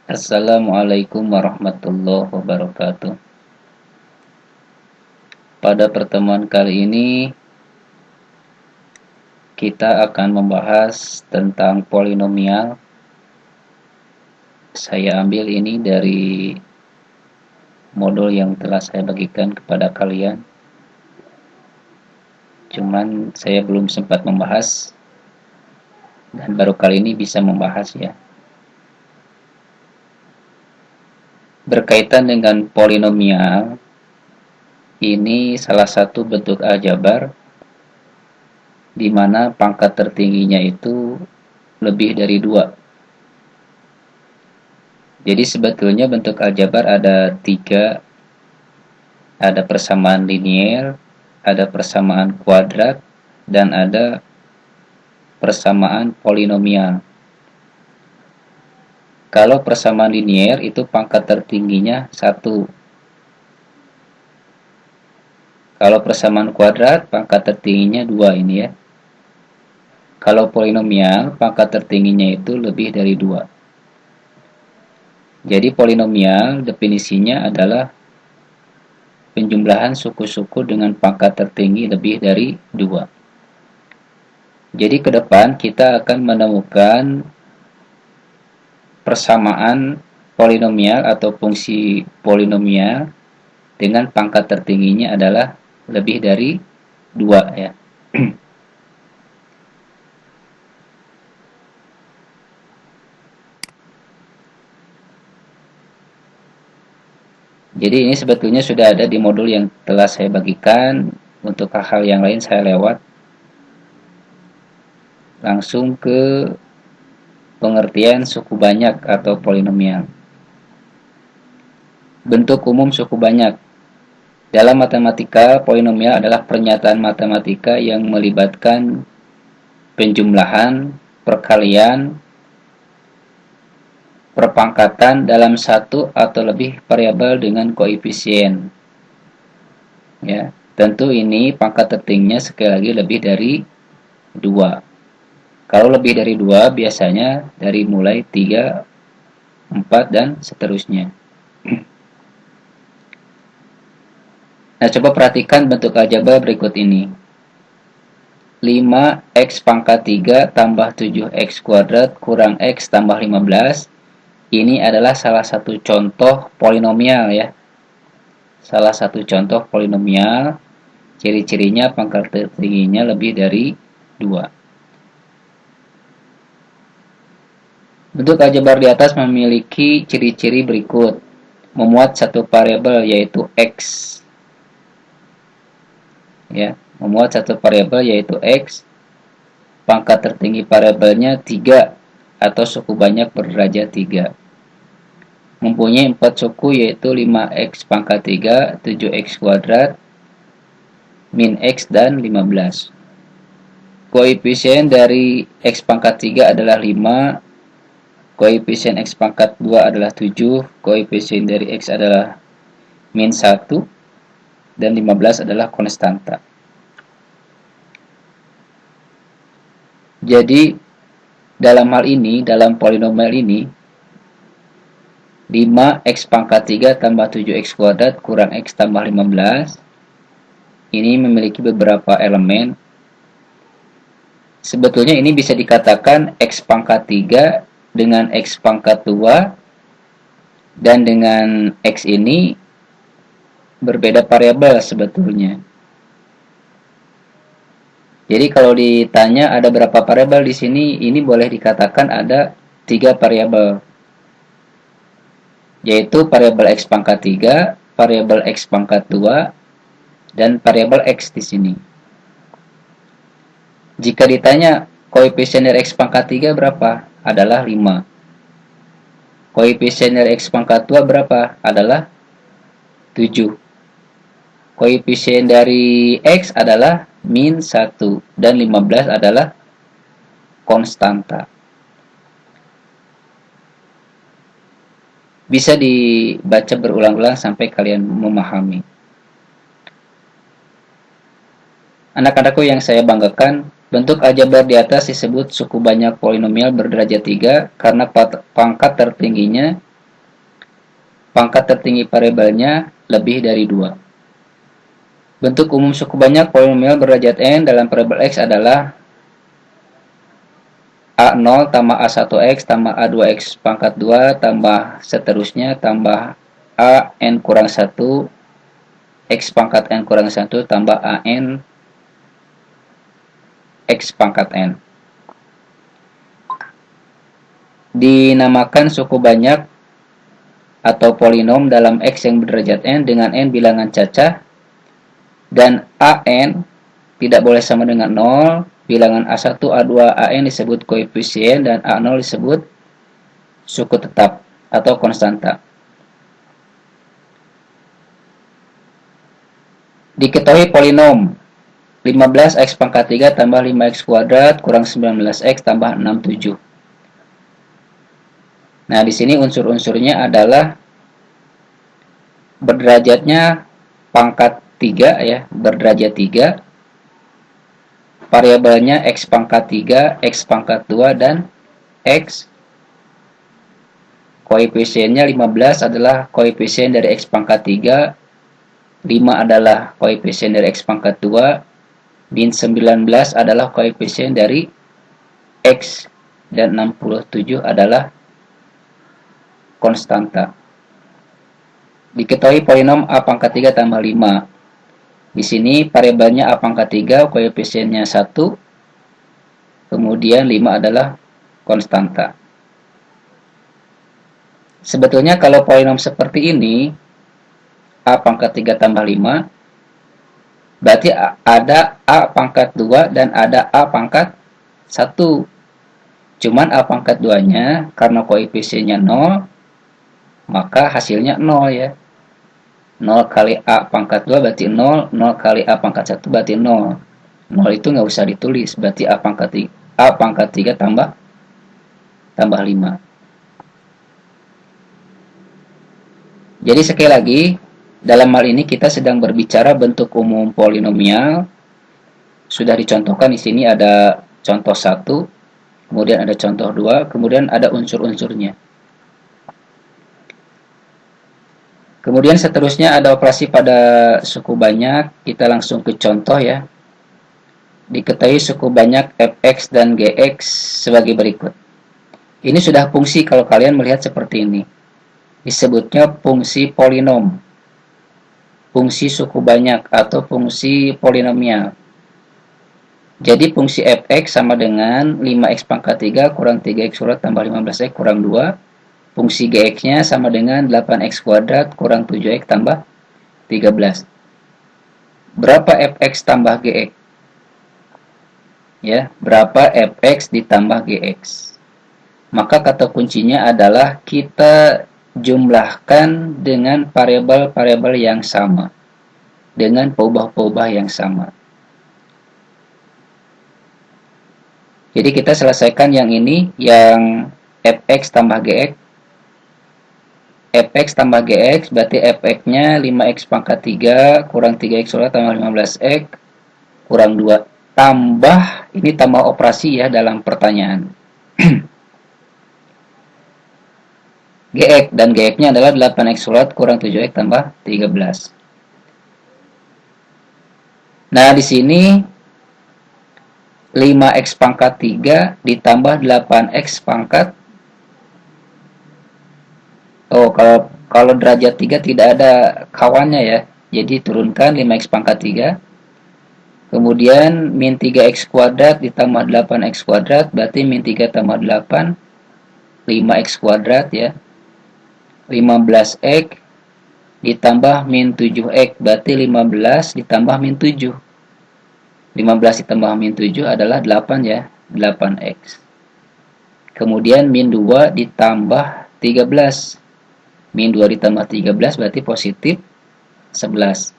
Assalamualaikum warahmatullahi wabarakatuh. Pada pertemuan kali ini kita akan membahas tentang polinomial. Saya ambil ini dari modul yang telah saya bagikan kepada kalian. Cuman saya belum sempat membahas dan baru kali ini bisa membahas ya. Berkaitan dengan polinomial, ini salah satu bentuk aljabar di mana pangkat tertingginya itu lebih dari 2. Jadi sebetulnya bentuk aljabar ada 3, ada persamaan linier, ada persamaan kuadrat, dan ada persamaan polinomial. Kalau persamaan linier itu pangkat tertingginya 1. Kalau persamaan kuadrat pangkat tertingginya 2 ini ya. Kalau polinomial pangkat tertingginya itu lebih dari 2. Jadi polinomial definisinya adalah penjumlahan suku-suku dengan pangkat tertinggi lebih dari 2. Jadi ke depan kita akan menemukan persamaan polinomial atau fungsi polinomial dengan pangkat tertingginya adalah lebih dari 2 ya. Jadi ini sebetulnya sudah ada di modul yang telah saya bagikan. Untuk hal-hal yang lain saya lewat. Langsung ke pengertian suku banyak atau polinomial. Bentuk umum suku banyak. Dalam matematika, polinomial adalah pernyataan matematika yang melibatkan penjumlahan, perkalian, perpangkatan dalam satu atau lebih variabel dengan koefisien. Ya, tentu ini pangkat tertingginya sekali lagi lebih dari 2. Kalau lebih dari 2 biasanya dari mulai 3, 4 dan seterusnya. Nah, coba perhatikan bentuk aljabar berikut ini. 5x pangkat 3 tambah 7x kuadrat kurang x tambah 15. Ini adalah salah satu contoh polinomial ya. Salah satu contoh polinomial. Ciri-cirinya pangkat tertingginya lebih dari 2. Bentuk aljabar di atas memiliki ciri-ciri berikut. Memuat satu variabel yaitu x. Ya, memuat satu variabel yaitu x. Pangkat tertinggi variabelnya 3 atau suku banyak berderajat 3. Mempunyai 4 suku yaitu 5x pangkat 3, 7x kuadrat, min x dan 15. Koefisien dari x pangkat 3 adalah 5, koefisien x pangkat 2 adalah 7, koefisien dari x adalah min 1, dan 15 adalah konstanta. Jadi dalam hal ini, dalam polinomial ini, 5x pangkat 3 tambah 7x kuadrat kurang x tambah 15 ini memiliki beberapa elemen. Sebetulnya ini bisa dikatakan x pangkat 3 dengan x pangkat 2 dan dengan x ini berbeda variabel sebetulnya. Jadi kalau ditanya ada berapa variabel di sini, ini boleh dikatakan ada 3 variabel. Yaitu variabel x pangkat 3, variabel x pangkat 2, dan variabel x di sini. Jika ditanya koefisien dari x pangkat 3 berapa? Adalah 5. Koefisien dari x pangkat 2 berapa? Adalah 7. Koefisien dari x adalah min 1 dan 15 adalah konstanta. Bisa dibaca berulang-ulang sampai kalian memahami. Anak-anakku yang saya banggakan, bentuk aljabar di atas disebut suku banyak polinomial berderajat 3 karena pangkat tertingginya pangkat tertinggi variabelnya lebih dari 2. Bentuk umum suku banyak polinomial berderajat n dalam variabel x adalah A0 tambah A1x tambah A2x pangkat 2 tambah seterusnya tambah AN kurang 1 X pangkat N kurang 1 tambah AN X pangkat N. Dinamakan suku banyak atau polinom dalam X yang berderajat N dengan N bilangan cacah dan AN tidak boleh sama dengan 0. Bilangan A1, A2, AN disebut koefisien dan A0 disebut suku tetap atau konstanta. Diketahui polinom 15x pangkat 3 tambah 5x kuadrat kurang 19x tambah 67. Nah, di sini unsur-unsurnya adalah berderajatnya pangkat 3 ya, berderajat 3. Variabelnya x pangkat 3, x pangkat 2 dan x. Koefisiennya 15 adalah koefisien dari x pangkat 3, 5 adalah koefisien dari x pangkat 2, din 19 adalah koefisien dari x dan 67 adalah konstanta. Diketahui polinom a pangkat 3 tambah 5. Di sini variabelnya a pangkat 3, koefisiennya 1, kemudian 5 adalah konstanta. Sebetulnya kalau polinom seperti ini, a pangkat 3 tambah 5, berarti ada a pangkat 2 dan ada a pangkat 1. Cuman a pangkat 2-nya karena koefisiennya 0, maka hasilnya 0 ya. 0 kali A pangkat 2 berarti 0, 0 kali A pangkat 1 berarti 0. 0 itu nggak usah ditulis, berarti A pangkat 3 tambah 5. Jadi sekali lagi, dalam hal ini kita sedang berbicara bentuk umum polinomial. Sudah dicontohkan di sini ada contoh 1, kemudian ada contoh 2, kemudian ada unsur-unsurnya. Kemudian seterusnya ada operasi pada suku banyak. Kita langsung ke contoh ya. Diketahui suku banyak fx dan gx sebagai berikut. Ini sudah fungsi kalau kalian melihat seperti ini. Disebutnya fungsi polinom. Fungsi suku banyak atau fungsi polinomial. Jadi fungsi fx sama dengan 5x pangkat 3 kurang 3x kuadrat tambah 15x kurang 2. Fungsi gx-nya sama dengan 8x kuadrat kurang 7x tambah 13. Berapa fx tambah gx? Ya, berapa fx ditambah gx? Maka kata kuncinya adalah kita jumlahkan dengan variabel-variabel yang sama, dengan peubah-peubah yang sama. Jadi kita selesaikan yang ini, yang fx tambah gx. Fx tambah gx berarti fx-nya 5x pangkat 3 kurang 3x kuadrat tambah 15x kurang 2. Tambah, ini tambah operasi ya dalam pertanyaan. Gx dan gx-nya adalah 8x kuadrat kurang 7x tambah 13. Nah, di sini 5x pangkat 3 ditambah 8x pangkat. Oh, kalau derajat 3 tidak ada kawannya ya. Jadi turunkan 5x pangkat 3. Kemudian min 3x kuadrat ditambah 8x kuadrat berarti min 3 tambah 8 5x kuadrat ya. 15x ditambah min 7x berarti 15 ditambah min 7. 15 ditambah min 7 adalah 8 ya, 8x. Kemudian min 2 ditambah 13. Min 2 ditambah 13 berarti positif 11.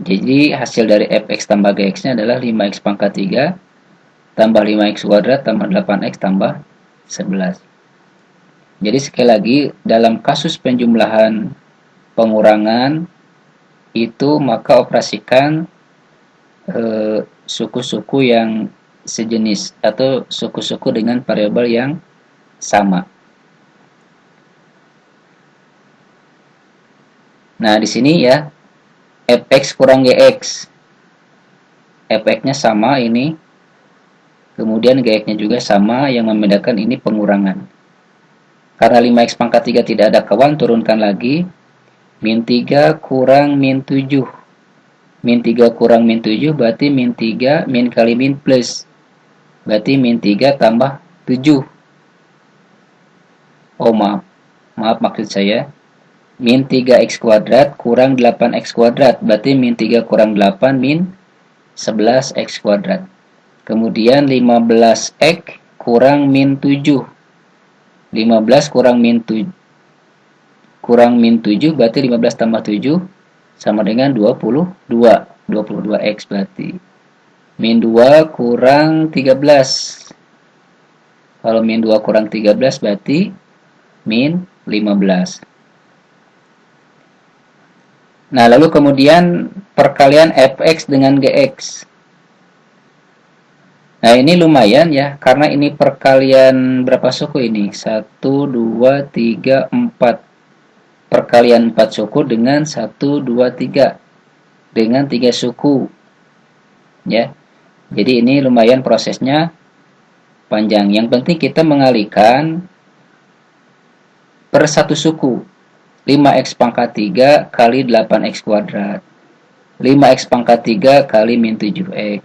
Jadi hasil dari fx tambah gx-nya adalah 5x pangkat 3 tambah 5x kuadrat tambah 8x tambah 11. Jadi sekali lagi, dalam kasus penjumlahan pengurangan itu maka operasikan suku-suku yang sejenis atau suku-suku dengan variabel yang sama. Nah, di sini ya, fx kurang gx. Fx-nya sama ini, kemudian gx-nya juga sama, yang membedakan ini pengurangan. Karena 5x pangkat 3 tidak ada kawan, turunkan lagi. Min 3 kurang min 7. Min 3 kurang min 7 berarti min 3, min kali min plus. Berarti min 3 tambah 7. Oh maaf, maaf maksud saya. Min 3x kuadrat kurang 8x kuadrat. Berarti min 3 kurang 8 min 11x kuadrat. Kemudian 15x kurang min 7. 15 kurang min 7 berarti 15 tambah 7 sama dengan 22. 22x berarti. Min 2 kurang 13. Kalau min 2 kurang 13 berarti min 15. Nah, lalu kemudian perkalian fx dengan gx. Nah, ini lumayan ya, karena ini perkalian berapa suku ini? 1, 2, 3, 4. Perkalian 4 suku dengan 1, 2, 3. Dengan 3 suku. Ya. Jadi ini lumayan prosesnya panjang. Yang penting kita mengalihkan per satu suku. 5x pangkat 3 kali 8x kuadrat. 5x pangkat 3 kali min 7x.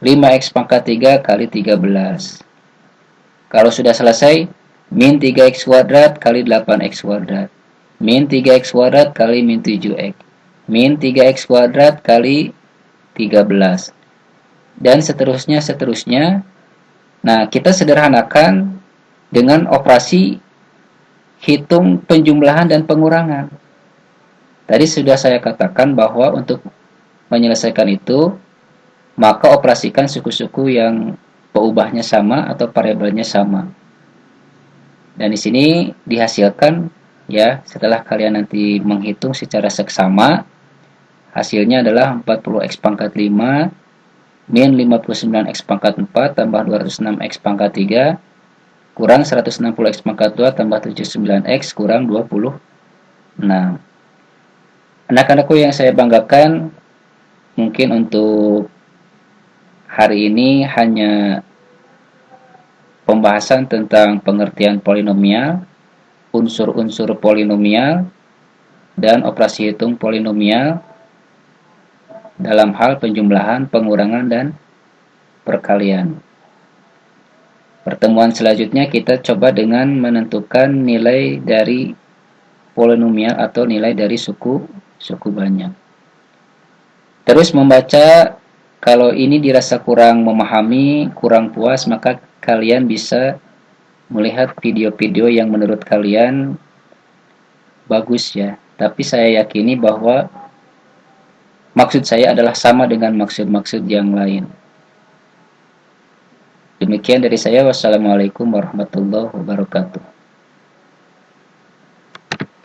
5x pangkat 3 kali 13. Kalau sudah selesai, min 3x kuadrat kali 8x kuadrat. Min 3x kuadrat kali min 7x. Min 3x kuadrat kali 13. Dan seterusnya. Nah, kita sederhanakan dengan operasi hitung penjumlahan dan pengurangan. Tadi sudah saya katakan bahwa untuk menyelesaikan itu, maka operasikan suku-suku yang peubahnya sama atau variabelnya sama. Dan di sini dihasilkan ya, setelah kalian nanti menghitung secara seksama, hasilnya adalah 40x pangkat 5 min 59x pangkat 4 tambah 206x pangkat 3 kurang 160x pangkat 2 tambah 79x kurang 26. Anak-anakku yang saya banggakan, mungkin untuk hari ini hanya pembahasan tentang pengertian polinomial, unsur-unsur polinomial, dan operasi hitung polinomial dalam hal penjumlahan, pengurangan, dan perkalian. Pertemuan selanjutnya kita coba dengan menentukan nilai dari polinomial atau nilai dari suku banyak. Terus membaca. Kalau ini dirasa kurang memahami, kurang puas, maka kalian bisa melihat video-video yang menurut kalian bagus ya. Tapi saya yakini bahwa maksud saya adalah sama dengan maksud-maksud yang lain. Demikian dari saya. Wassalamualaikum warahmatullahi wabarakatuh.